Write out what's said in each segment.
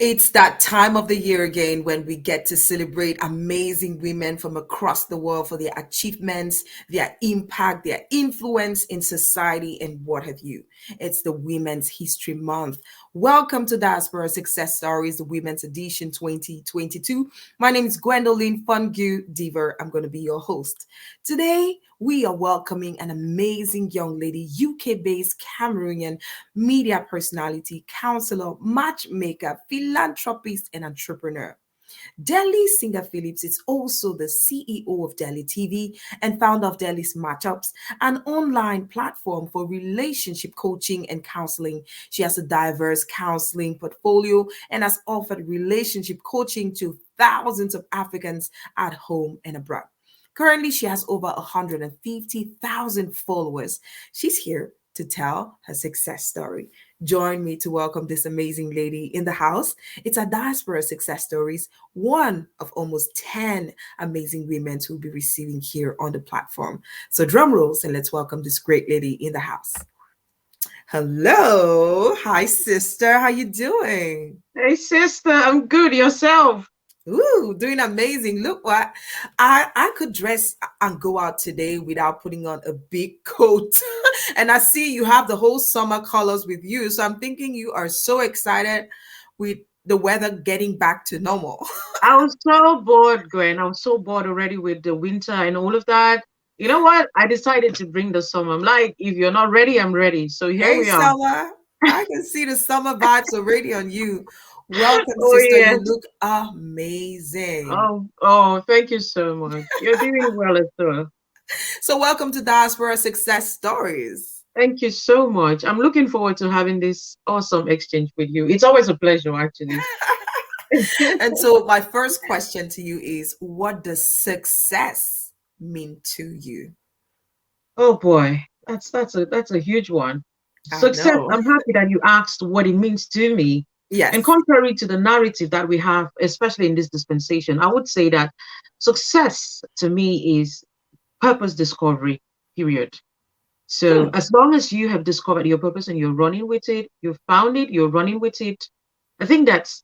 It's that time of the year again when we get to celebrate amazing women from across the world for their achievements, their impact, their influence in society, and what have you. It's the Women's History Month. Welcome to Diaspora Success Stories, the Women's Edition 2022. My name is Gwendolyn Fungu Deaver. I'm going to be your host. Today, we are welcoming an amazing young lady, UK-based Cameroonian media personality, counselor, matchmaker, philanthropist, and entrepreneur. Delly Singah Phillips is also the CEO of Delly TV and founder of Delly's Matchups, an online platform for relationship coaching and counseling. She has a diverse counseling portfolio and has offered relationship coaching to thousands of Africans at home and abroad. Currently, she has over 150,000 followers. She's here to tell her success story. Join me to welcome this amazing lady in the house. It's a Diaspora Success Stories, one of almost 10 amazing women who will be receiving here on the platform. So drum rolls and let's welcome this great lady in the house. Hello. Hi, sister. How you doing? Hey, sister. I'm good. Yourself? Ooh, doing amazing. Look what I could dress and go out today without putting on a big coat. And I see you have the whole summer colors with you. So I'm thinking you are so excited with the weather getting back to normal. I was so bored, Gwen. I was so bored already with the winter and all of that. You know what? I decided to bring the summer. I'm like, if you're not ready, I'm ready. So here Hey, we are. summer. I can see the summer vibes already on you. Welcome, Oh, sister. yeah. You look amazing. Oh, thank you so much. You're doing well as well. So welcome to Diaspora Success Stories. Thank you so much. I'm looking forward to having this awesome exchange with you. It's always a pleasure, actually. And so my first question to you is, what does success mean to you? Oh boy, that's a huge one. I Success. know. I'm happy that you asked what it means to me. And Yes. contrary to the narrative that we have, especially in this dispensation, I would say that success to me is purpose discovery, period. So Hmm. as long as you have discovered your purpose and you're running with it, you've found it, you're running with it, I think that's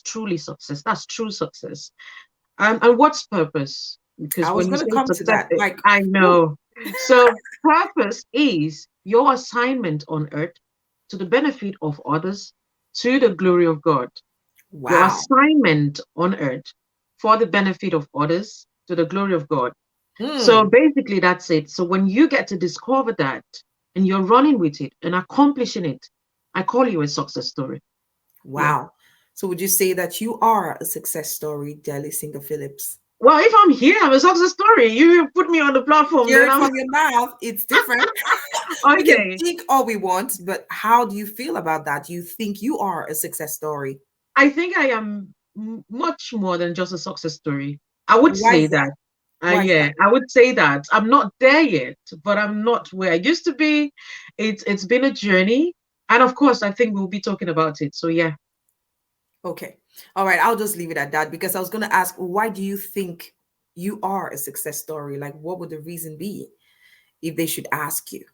truly success. That's true success. And what's purpose? I Because was when you going to say come to success, that. Like, I whew. know. So purpose is your assignment on earth to the benefit of others, to the glory of God. Your Wow. assignment on earth for the benefit of others, to the glory of God. So Hmm. basically, that's it. So when you get to discover that and you're running with it and accomplishing it, I call you a success story. Yeah. Wow. So would you say that you are a success story, Delly Singah Phillips? Well, if I'm here, I'm a success story. You put me on the platform, Hear then it I'm from your mouth. It's different. We can okay. think all we want, but how do you feel about that? Do you think you are a success story? I think I am much more than just a success story. I would Why say is that? that. Why is Yeah, that? I would say that I'm not there yet, but I'm not where I used to be. It's been a journey, and of course, I think we'll be talking about it. So yeah. Okay. All right. I'll just leave it at that because I was going to ask, why do you think you are a success story? Like, what would the reason be if they should ask you?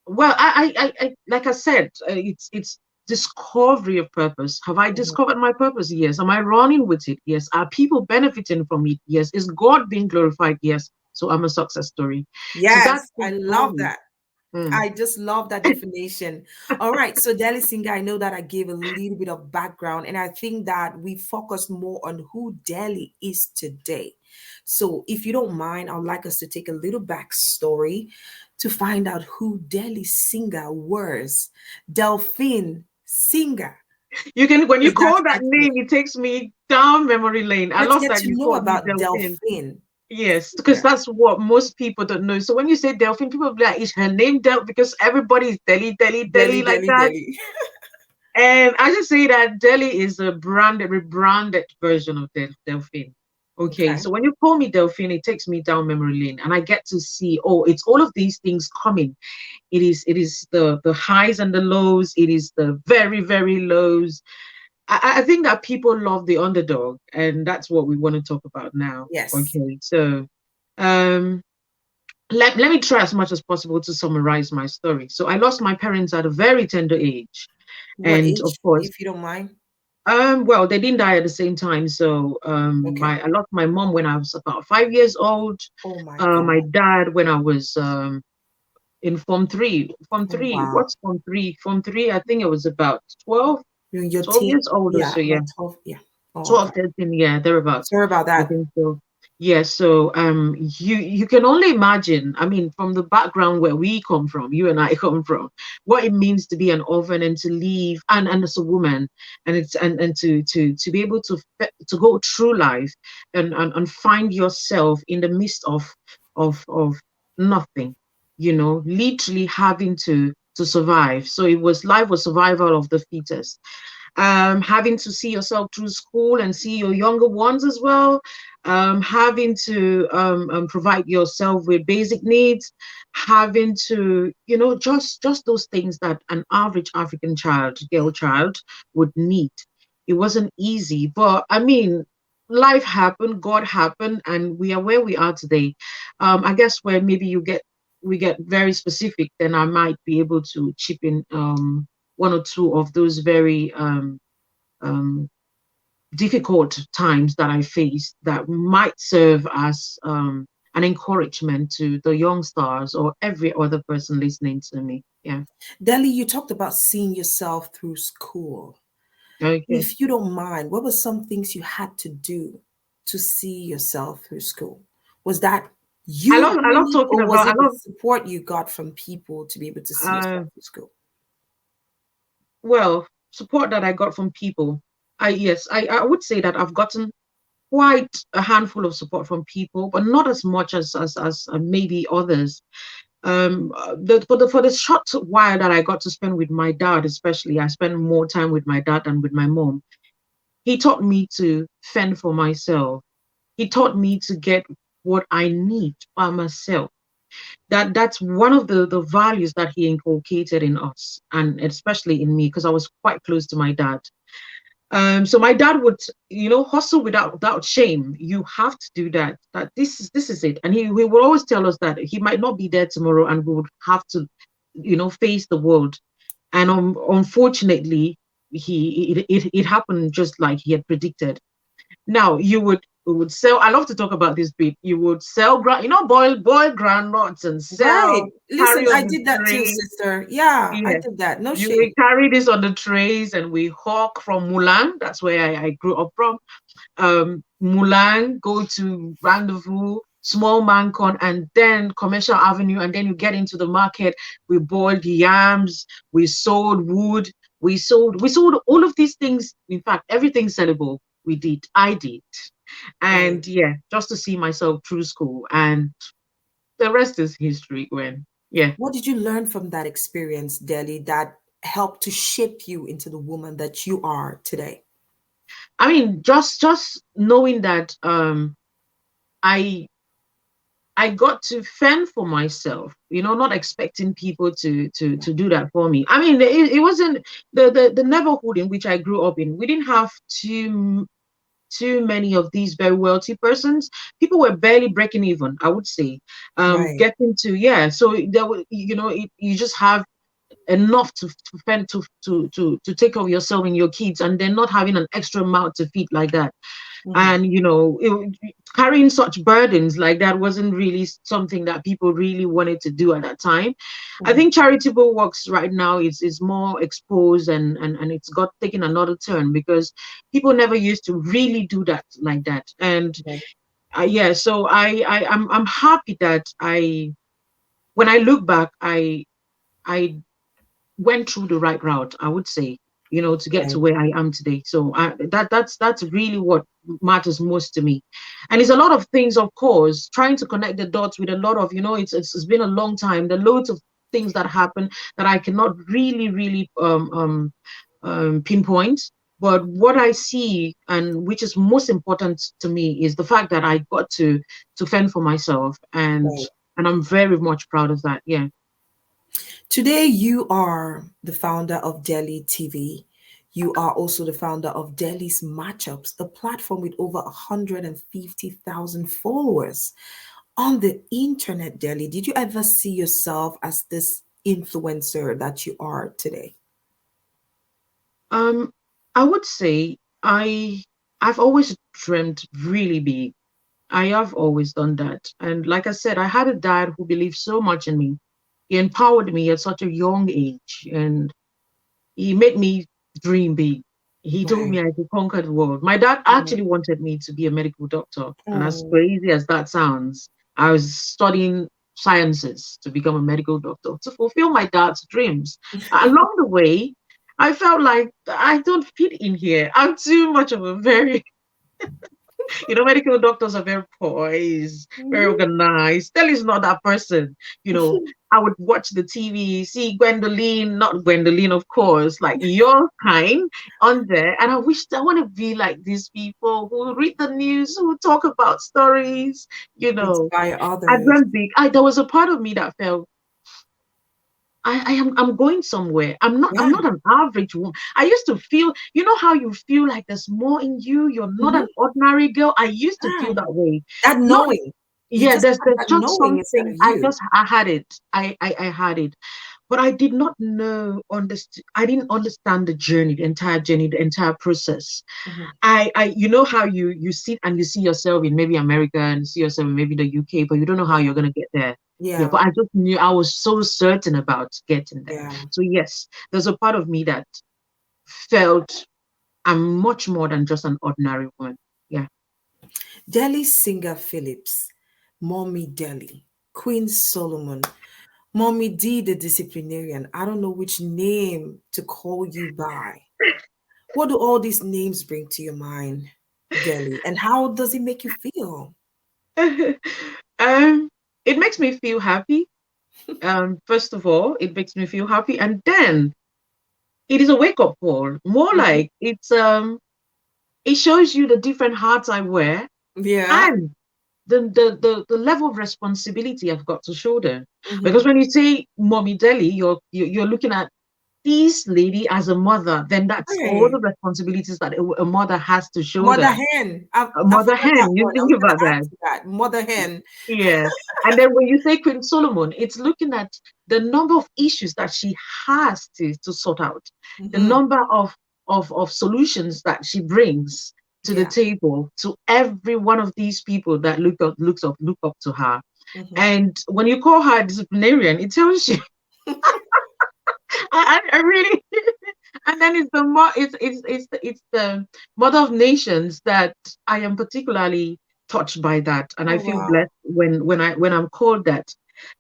Well, I like I said, it's discovery of purpose. Have I Mhm. discovered my purpose? Yes. Am I running with it? Yes. Are people benefiting from it? Yes. Is God being glorified? Yes. So I'm a success story. So that's Yes, the I love story. that. Mm. I just love that definition. All right. So, Delly Singh, I know that I gave a little bit of background, and I think that we focus more on who Delly is today. So, if you don't mind, I'd like us to take a little backstory to find out who Delly Singah was. Delphine Singah. You can, when you Is that call that accurate? name, it takes me down memory lane. I Let's love get that to you know called me about Delphine. Delphine. Yes, because Yeah. that's what most people don't know. So when you say Delphine, people be like, is her name Del? Because everybody is Delly, Delly, Delly, Delly like Delly, that. Delly. And I just say that Delhi is a branded, rebranded version of Delphine. Okay, Okay. so when you call me Delphine, it takes me down memory lane, and I get to see, oh, it's all of these things coming. It is the highs and the lows. It is the very very lows. I think that people love the underdog, and that's what we want to talk about now. Yes. Okay, so um, let me try as much as possible to summarize my story. So I lost my parents at a very tender age. What And of age, course, if you don't mind? Well, they didn't die at the same time. So Okay. I lost my mom when I was about 5 years old. Oh my God. My dad when I was in Form 3. Form Oh 3, wow. what's Form 3? Form 3, I think it was about 12, You're in your 12 teen. years old or Yeah, so, yeah. like 12. Yeah. Oh, okay. 12, 13, yeah, thereabouts. Sorry about I that. think so. Yeah, so you can only imagine, I mean, from the background where we come from, you and I come from, what it means to be an orphan and to leave and as a woman and it's and to be able to go through life and find yourself in the midst of nothing, literally having to survive. So it was life was survival of the fittest, having to see yourself through school and see your younger ones as well, having to provide yourself with basic needs, having to, just those things that an average African child, girl child, would need. It wasn't easy, but I mean, life happened, God happened, and we are where we are today. I guess where maybe we get very specific, then I might be able to chip in one or two of those very um, difficult times that I faced that might serve as an encouragement to the young stars or every other person listening to me. Yeah. Delly, you talked about seeing yourself through school. Okay. If you don't mind, what were some things you had to do to see yourself through school? Was that you I love doing it, talking or was about, it I the love, support you got from people to be able to see yourself uh, through school? well, support that I got from people. Yes, I would say that I've gotten quite a handful of support from people, but not as much as maybe others. For the short while that I got to spend with my dad, especially, I spent more time with my dad than with my mom. He taught me to fend for myself. He taught me to get what I need by myself. That's one of the values that he inculcated in us, and especially in me, because I was quite close to my dad. So my dad would, hustle without shame. You have to do that. That this is it. And he would always tell us that he might not be there tomorrow, and we would have to, face the world. And unfortunately, it happened just like he had predicted. Now we would sell. I love to talk about this bit. You would sell boil groundnuts and Right. sell, Listen, carry on I the did that too, train. sister. Yeah, I Yeah. did that. No You will shade. carry this on the trays and we hawk from Mulan. That's where I grew up from. Mulan, go to Rendezvous, Small Mancon, and then Commercial Avenue, and then you get into the market. We boiled yams, we sold wood, we sold all of these things. In fact, everything sellable we did. I did. Right. And yeah, just to see myself through school. And the rest is history, Gwen. Yeah. What did you learn from that experience, Delhi, that helped to shape you into the woman that you are today? I mean, just knowing that I I got to fend for myself, not expecting people to do that for me. I mean, it wasn't the neighborhood in which I grew up in. We didn't have too many of these very wealthy persons. People were barely breaking even, I would say. Right. Getting to, yeah. So there were, you just have enough to fend to take care of yourself and your kids, and then not having an extra mouth to feed like that. Mhm. And carrying such burdens like that wasn't really something that people really wanted to do at that time. I Mhm. think charitable works right now is more exposed, and it's got taken another turn because people never used to really do that like that. And Right. yeah, so I'm happy that I when I look back, I went through the right route, I would say, to get to Right. where I am today. So that's really what matters most to me. And it's a lot of things, of course, trying to connect the dots with a lot of, it's been a long time. There are loads of things that happen that I cannot really pinpoint. But what I see, and which is most important to me, is the fact that I got to fend for myself, Right. and I'm very much proud of that. Yeah. Today, you are the founder of Delly TV. You are also the founder of Delly's Matchups, a platform with over 150,000 followers on the internet. Delly, did you ever see yourself as this influencer that you are today? Um, I would say I've always dreamt really big. I have always done that. And like I said, I had a dad who believed so much in me. He empowered me at such a young age, and he made me dream big. He told Right. me I could conquer the world. My dad Right. actually wanted me to be a medical doctor. And as Oh, crazy as that sounds, I was studying sciences to become a medical doctor to fulfill my dad's dreams. Along the way, I felt like I don't fit in here. I'm too much of a very medical doctors are very poised, very mhm. organized. Delly's not that person. I would watch the TV, see Gwendolyn, not Gwendolyn, of course, like your kind on there. And I want to be like these people who read the news, who talk about stories, you know. Inspire I others. dreamt big. There was a part of me that felt I'm going somewhere. I'm Yeah. not an average woman. I used to feel, how you feel like there's more in you. You're not Mhm. an ordinary girl. I used to feel Yeah. that way. That Not knowing. You Yeah, just there's had that just knowing inside something of you. I had it. I had it. But I did not I didn't understand the journey, the entire journey, the entire process. Mhm. You know how you sit and you see yourself in maybe America and see yourself in maybe the UK, but you don't know how Yeah. you're gonna get there. Yeah, Yeah. but I just knew I was so certain about getting there. Yeah. So yes, there's a part of me that felt I'm much more than just an ordinary woman. Yeah. Delly Singah Phillips, Mommy Delly, Queen Solomon, Mommy D, the disciplinarian. I don't know which name to call you by. What do all these names bring to your mind, Delly? And how does it make you feel? um, it makes me feel happy. First of all, it makes me feel happy, and then it is a wake up call. More Mhm. like it shows you the different hats I wear Yeah. and the level of responsibility I've got to shoulder. Because Hmm. when you say mommy Delhi, you're looking at this lady as a mother, then that's all Hey, the responsibilities that a mother has to mother shoulder. hen. A I mother forgot that hen, you word. I think was going about to that. ask you that. Mother hen. Yeah. And then when you say Queen Solomon, it's looking at the number of issues that she has to sort out, the Hmm. number of solutions that she brings to the Yeah. table to every one of these people that look up to her. Hmm. And when you call her a disciplinarian, it tells you I really and then it's the mother of nations that I am particularly touched by that, and I Oh, feel wow. blessed when I'm called that,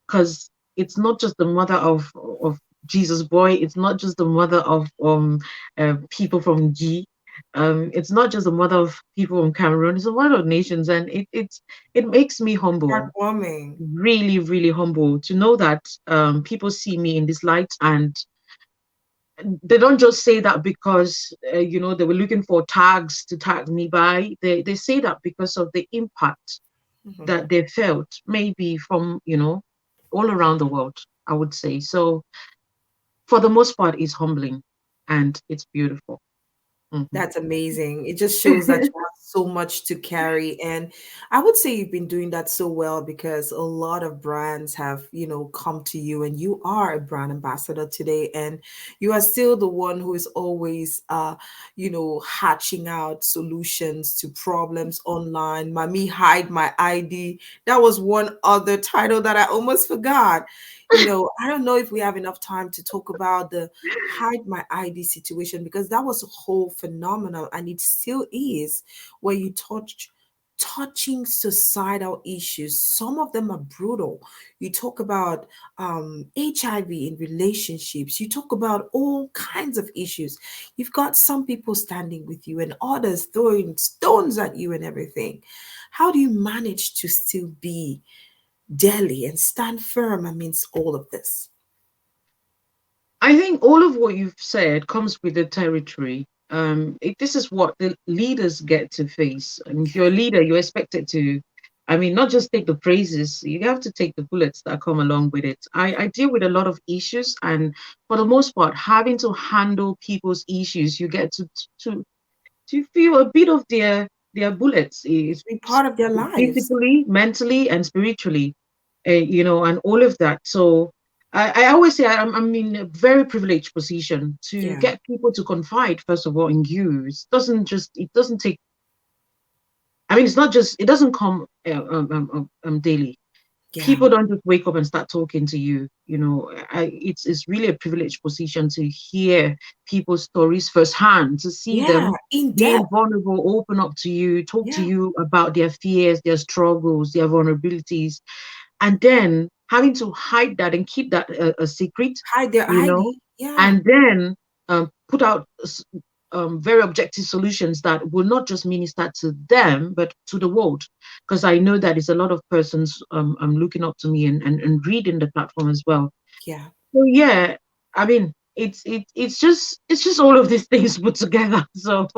because it's not just the mother of Jesus boy, it's not just the mother of people from G, it's not just the mother of people from Cameroon, it's the mother of nations, and it makes me humble, Heartwarming. really really humble to know that people see me in this light, and they don't just say that because they were looking for tags to tag me by. They say that because of the impact Hmm. that they felt, maybe from all around the world, I would say. So for the most part, it's humbling and it's beautiful. Mhm. That's amazing. It just shows that you have so much to carry. And I would say you've been doing that so well because a lot of brands have, come to you and you are a brand ambassador today. And you are still the one who is always, hatching out solutions to problems online. Mommy, hide my ID. That was one other title that I almost forgot. I don't know if we have enough time to talk about the hide my ID situation because that was a whole phenomenon and it still is where you touching societal issues. Some of them are brutal. You talk about HIV in relationships. You talk about all kinds of issues. You've got some people standing with you and others throwing stones at you and everything. How do you manage to still be Delhi and stand firm amidst all of this? I think all of what you've said comes with the territory. This is what the leaders get to face. And if you're a leader, you're expected to, I mean, not just take the praises, you have to take the bullets that come along with it. I deal with a lot of issues, and for the most part, having to handle people's issues, you get to feel a bit of their bullets, Be part of their lives. physically, mentally, and spiritually, and all of that. So. I always say I'm in a very privileged position to Yeah. get people to confide, first of all, in you. It doesn't take, I mean, it's not just, it doesn't come daily. Yeah. People don't just wake up and start talking to you. It's really a privileged position to hear people's stories firsthand, to see Yeah. them In being depth. vulnerable, open up to you, talk to Yeah. you about their fears, their struggles, their vulnerabilities, and then having to hide that and keep that a secret, Hide their you know, ID. Yeah. and then put out very objective solutions that will not just minister to them, but to the world. Because I know that it's a lot of persons looking up to me and reading the platform as well. Yeah. So yeah, I mean, it's just all of these things put together. So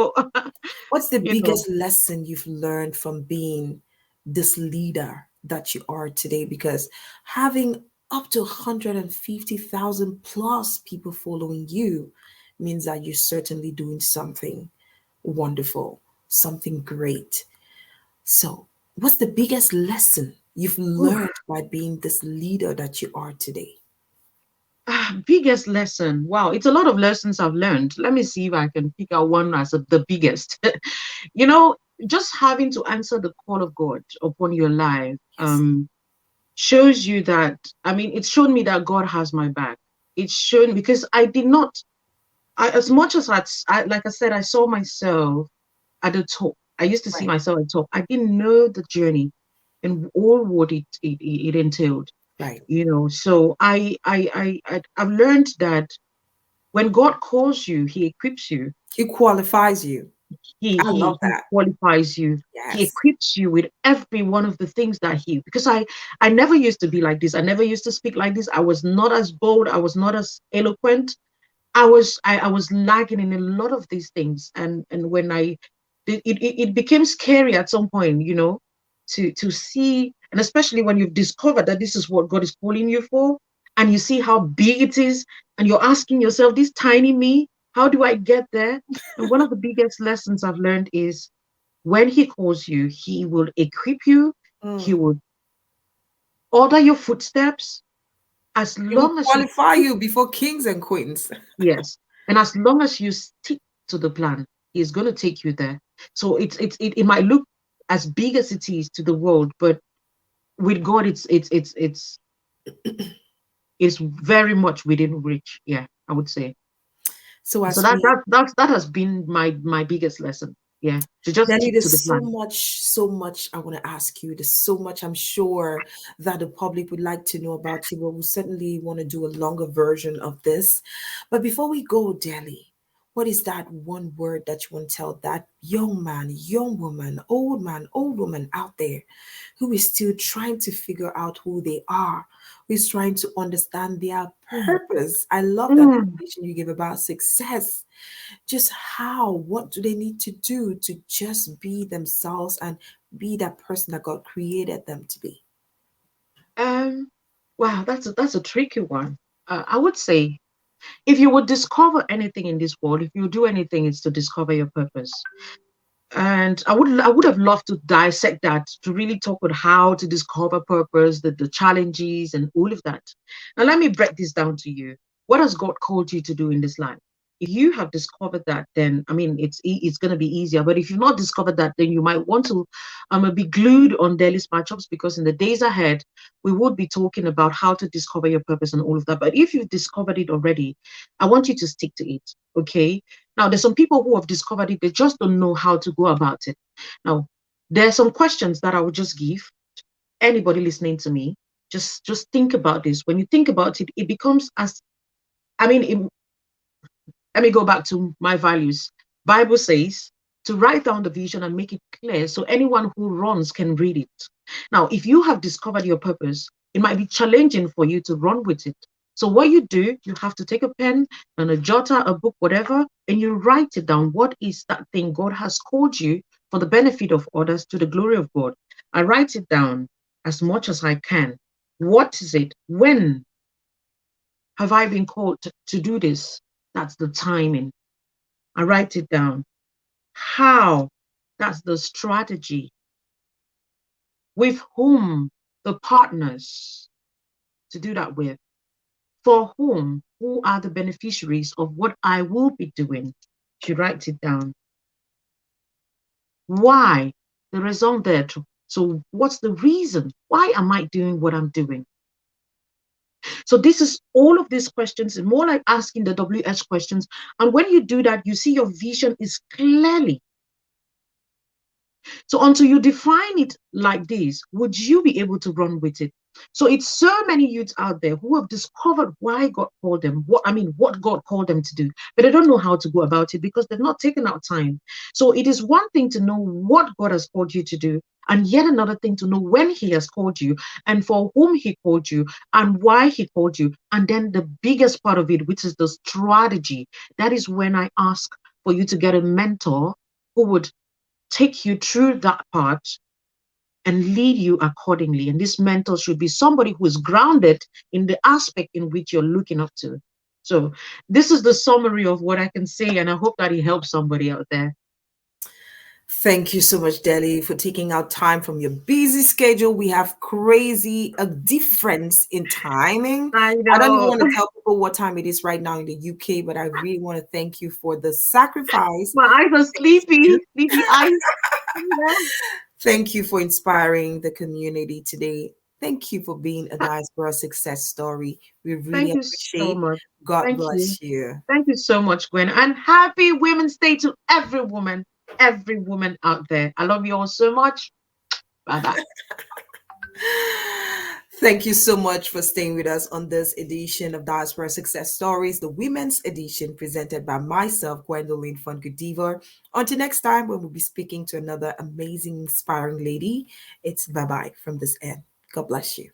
What's the you know, biggest lesson you've learned from being this leader that you are today? Because having up to 150,000 plus people following you means that you're certainly doing something wonderful, something great. So, what's the biggest lesson you've oof, learned by being this leader that you are today? biggest lesson. Wow, it's a lot of lessons I've learned. Let me see if I can pick out one as the biggest. you know, just having to answer the call of God upon your life Yes. shows you that, I mean, it's shown me that God has my back. It's shown because I did not, as much as like I said, I saw myself at the top. I used to see Right. myself at the top. I didn't know the journey and all what it entailed, Right. So I've learned that when God calls you, He equips you. He qualifies you. He I love he he that. qualifies you. He Yes. equips you with every one of the things that he, because I never used to be like this. I never used to speak like this. I was not as bold. I was not as eloquent. I was lagging in a lot of these things, and when it became scary at some point, to see, and especially when you've discovered that this is what God is calling you for, and you see how big it is, and you're asking yourself, this tiny me, how do I get there? And one of the biggest lessons I've learned is when He calls you, He will equip you, He Mm. will order your footsteps, as He will long as you qualify stick. you before kings and queens. Yes. And as long as you stick to the plan, He's going to take you there. So it might look as big as it is to the world, but with God, it's very much within reach. Yeah, I would say. So So as that we that that has been my biggest lesson. Yeah, to just Delly, stick to the there's plan. so much I want to ask you. There's so much I'm sure that the public would like to know about you, but we certainly want to do a longer version of this. But before we go, Delly, what is that one word that you want to tell that young man, young woman, old woman out there who is still trying to figure out who they are, who is trying to understand their Mm. purpose? I love that Mm. definition you give about success. Just how, what do they need to do to just be themselves and be that person that God created them to be? Um, wow, that's a tricky one. I would say if you would discover anything in this world, if you do anything, it's to discover your purpose. And I would have loved to dissect that, to really talk about how to discover purpose, the challenges and all of that. Now let me break this down to you. What has God called you to do in this life? If you have discovered that, then I mean it's going to be easier. But if you've not discovered that, then you might want to be glued on daily matchups, because in the days ahead we would be talking about how to discover your purpose and all of that. But if you've discovered it already, I want you to stick to it. Okay. Now, there's some people who have discovered it, they just don't know how to go about it. Now, there are some questions that I would just give anybody listening to me. Just think about this. When you think about it, it becomes as, I mean, let me go back to my values. Bible says to write down the vision and make it clear so anyone who runs can read it. Now, if you have discovered your purpose, it might be challenging for you to run with it. So what you do, you have to take a pen and a jotter, a book, whatever, and you write it down. What is that thing God has called you for the benefit of others to the glory of God? I write it down as much as I can. What is it? When have I been called to do this? That's the timing. I write it down. How? That's the strategy. With whom? The partners to do that with. For whom? Who are the beneficiaries of what I will be doing? She writes it down. Why? The raison d'etre. So what's the reason? Why am I doing what I'm doing? So this is all of these questions, and more like asking the WH questions. And when you do that, you see your vision is clearly. So until you define it like this, would you be able to run with it? So it's so many youths out there who have discovered why God called them, what God called them to do, but they don't know how to go about it because they've not taken out time. So it is one thing to know what God has called you to do, and yet another thing to know when He has called you and for whom He called you and why He called you. And then the biggest part of it, which is the strategy, that is when I ask for you to get a mentor who would take you through that part and lead you accordingly. And this mentor should be somebody who is grounded in the aspect in which you're looking up to. So this is the summary of what I can say, and I hope that it helps somebody out there. Thank you so much, Delly, for taking out time from your busy schedule. We have crazy a difference in timing. I I don't even know. want to tell people what time it is right now in the UK, but I really want to thank you for the sacrifice. My eyes are sleepy, sleepy eyes. Yeah. Thank you for inspiring the community today. Thank you for being a diaspora success story. We really Thank you so appreciate. much. God Thank you. bless you. Thank you so much, Gwen. And happy Women's Day to every woman out there. I love you all so much. Bye bye. Thank you so much for staying with us on this edition of Diaspora Success Stories, the women's edition presented by myself, Gwendolyn Funkudiva. Until next time, when we'll be speaking to another amazing, inspiring lady, it's bye bye from this end. God bless you.